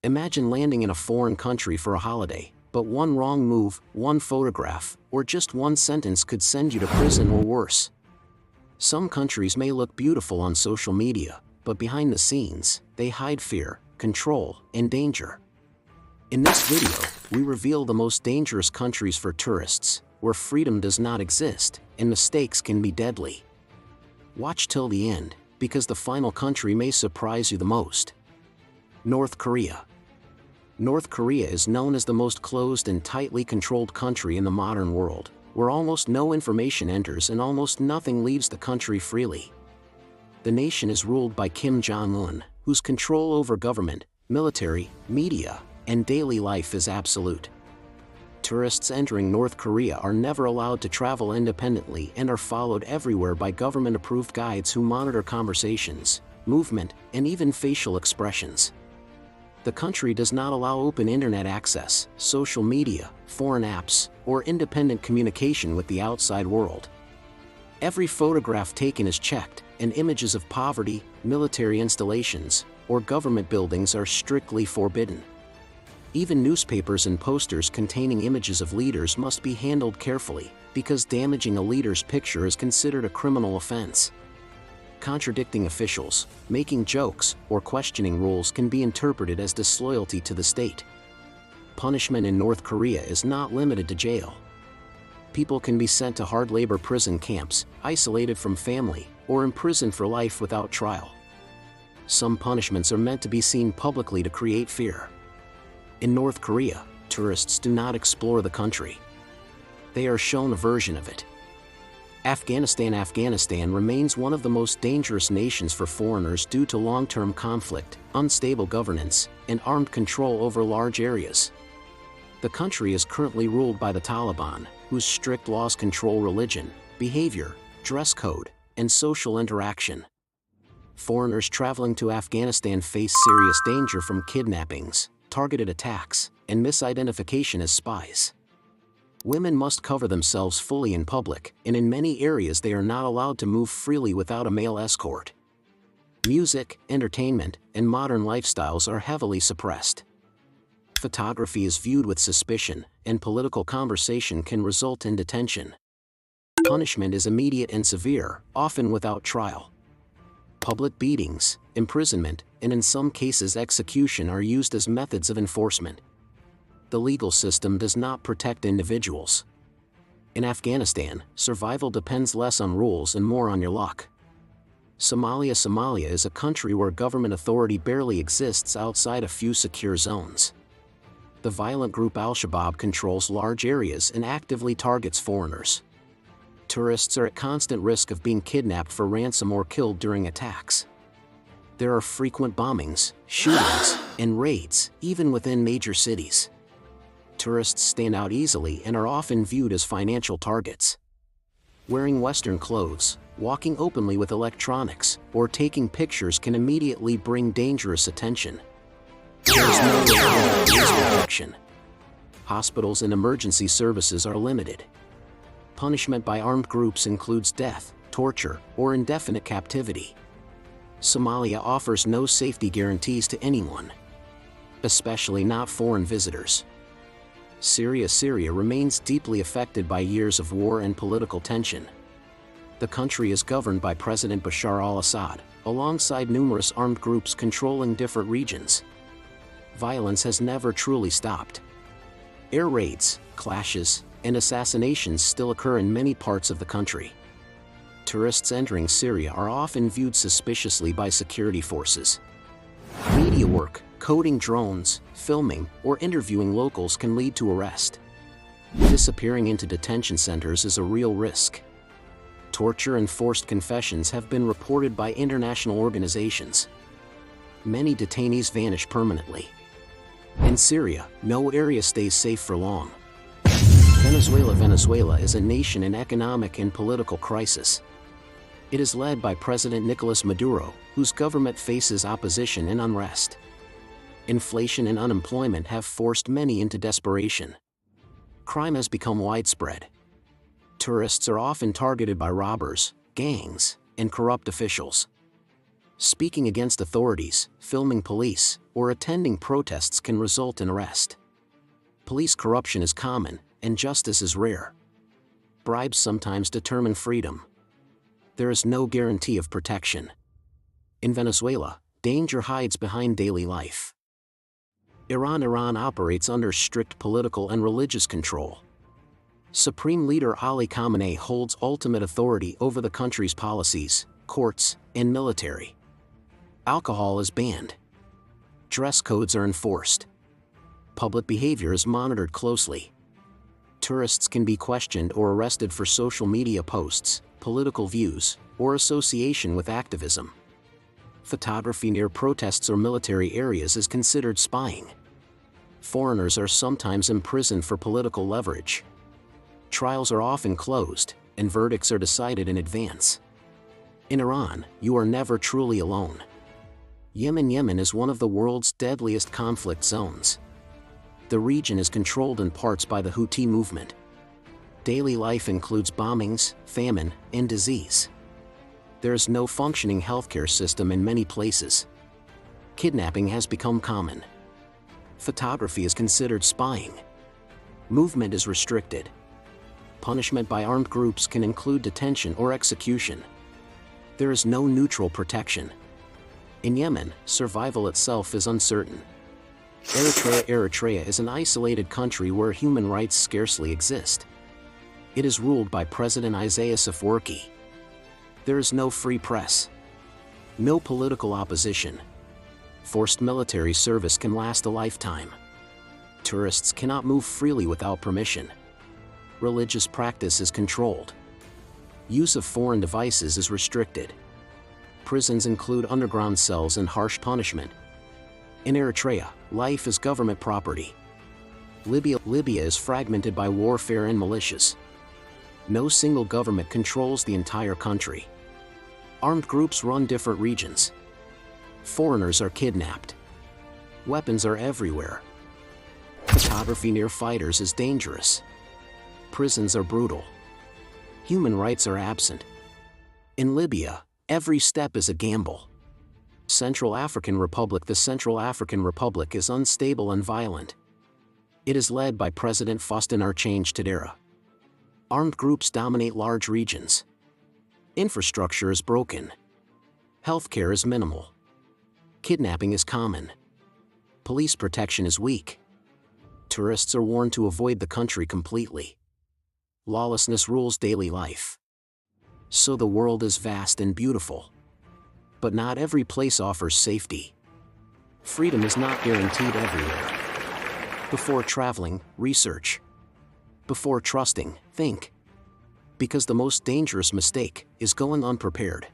Imagine landing in a foreign country for a holiday, but one wrong move, one photograph, or just one sentence could send you to prison or worse. Some countries may look beautiful on social media, but behind the scenes, they hide fear, control, and danger. In this video, we reveal the most dangerous countries for tourists, where freedom does not exist, and mistakes can be deadly. Watch till the end, because the final country may surprise you the most. North Korea. North Korea is known as the most closed and tightly controlled country in the modern world, where almost no information enters and almost nothing leaves the country freely. The nation is ruled by Kim Jong-un, whose control over government, military, media, and daily life is absolute. Tourists entering North Korea are never allowed to travel independently and are followed everywhere by government-approved guides who monitor conversations, movement, and even facial expressions. The country does not allow open internet access, social media, foreign apps, or independent communication with the outside world. Every photograph taken is checked, and images of poverty, military installations, or government buildings are strictly forbidden. Even newspapers and posters containing images of leaders must be handled carefully, because damaging a leader's picture is considered a criminal offense. Contradicting officials, making jokes, or questioning rules can be interpreted as disloyalty to the state. Punishment in North Korea is not limited to jail. People can be sent to hard labor prison camps, isolated from family, or imprisoned for life without trial. Some punishments are meant to be seen publicly to create fear. In North Korea, tourists do not explore the country. They are shown a version of it. Afghanistan remains one of the most dangerous nations for foreigners due to long-term conflict, unstable governance, and armed control over large areas. The country is currently ruled by the Taliban, whose strict laws control religion, behavior, dress code, and social interaction. Foreigners traveling to Afghanistan face serious danger from kidnappings, targeted attacks, and misidentification as spies. Women must cover themselves fully in public, and in many areas they are not allowed to move freely without a male escort. Music, entertainment, and modern lifestyles are heavily suppressed. Photography is viewed with suspicion, and political conversation can result in detention. Punishment is immediate and severe, often without trial. Public beatings, imprisonment, and in some cases execution are used as methods of enforcement. The legal system does not protect individuals. In Afghanistan, survival depends less on rules and more on your luck. Somalia is a country where government authority barely exists outside a few secure zones. The violent group Al-Shabaab controls large areas and actively targets foreigners. Tourists are at constant risk of being kidnapped for ransom or killed during attacks. There are frequent bombings, shootings, and raids, even within major cities. Tourists stand out easily and are often viewed as financial targets. Wearing Western clothes, walking openly with electronics, or taking pictures can immediately bring dangerous attention. There is no reliable police protection. Hospitals and emergency services are limited. Punishment by armed groups includes death, torture, or indefinite captivity. Somalia offers no safety guarantees to anyone, especially not foreign visitors. Syria remains deeply affected by years of war and political tension. The country is governed by President Bashar al-Assad, alongside numerous armed groups controlling different regions. Violence has never truly stopped. Air raids, clashes, and assassinations still occur in many parts of the country. Tourists entering Syria are often viewed suspiciously by security forces. Media work, coding drones, filming, or interviewing locals can lead to arrest. Disappearing into detention centers is a real risk. Torture and forced confessions have been reported by international organizations. Many detainees vanish permanently. In Syria, no area stays safe for long. Venezuela is a nation in economic and political crisis. It is led by President Nicolas Maduro, whose government faces opposition and unrest. Inflation and unemployment have forced many into desperation. Crime has become widespread. Tourists are often targeted by robbers, gangs, and corrupt officials. Speaking against authorities, filming police, or attending protests can result in arrest. Police corruption is common, and justice is rare. Bribes sometimes determine freedom. There is no guarantee of protection. In Venezuela, danger hides behind daily life. Iran operates under strict political and religious control. Supreme Leader Ali Khamenei holds ultimate authority over the country's policies, courts, and military. Alcohol is banned. Dress codes are enforced. Public behavior is monitored closely. Tourists can be questioned or arrested for social media posts, political views, or association with activism. Photography near protests or military areas is considered spying. Foreigners are sometimes imprisoned for political leverage. Trials are often closed, and verdicts are decided in advance. In Iran, you are never truly alone. Yemen is one of the world's deadliest conflict zones. The region is controlled in parts by the Houthi movement. Daily life includes bombings, famine, and disease. There is no functioning healthcare system in many places. Kidnapping has become common. Photography is considered spying. Movement is restricted. Punishment by armed groups can include detention or execution. There is no neutral protection. In Yemen, survival itself is uncertain. Eritrea is an isolated country where human rights scarcely exist. It is ruled by President Isaias Afwerki. There is no free press. No political opposition. Forced military service can last a lifetime. Tourists cannot move freely without permission. Religious practice is controlled. Use of foreign devices is restricted. Prisons include underground cells and harsh punishment. In Eritrea, life is government property. Libya is fragmented by warfare and militias. No single government controls the entire country. Armed groups run different regions. Foreigners are kidnapped. Weapons are everywhere. Photography near fighters is dangerous. Prisons are brutal. Human rights are absent. In Libya, every step is a gamble. The Central African Republic is unstable and violent. It is led by President Faustin Archange Touadera. Armed groups dominate large regions. Infrastructure is broken. Healthcare is minimal. Kidnapping is common. Police protection is weak. Tourists are warned to avoid the country completely. Lawlessness rules daily life. So the world is vast and beautiful. But not every place offers safety. Freedom is not guaranteed everywhere. Before traveling, research. Before trusting, think. Because the most dangerous mistake is going unprepared.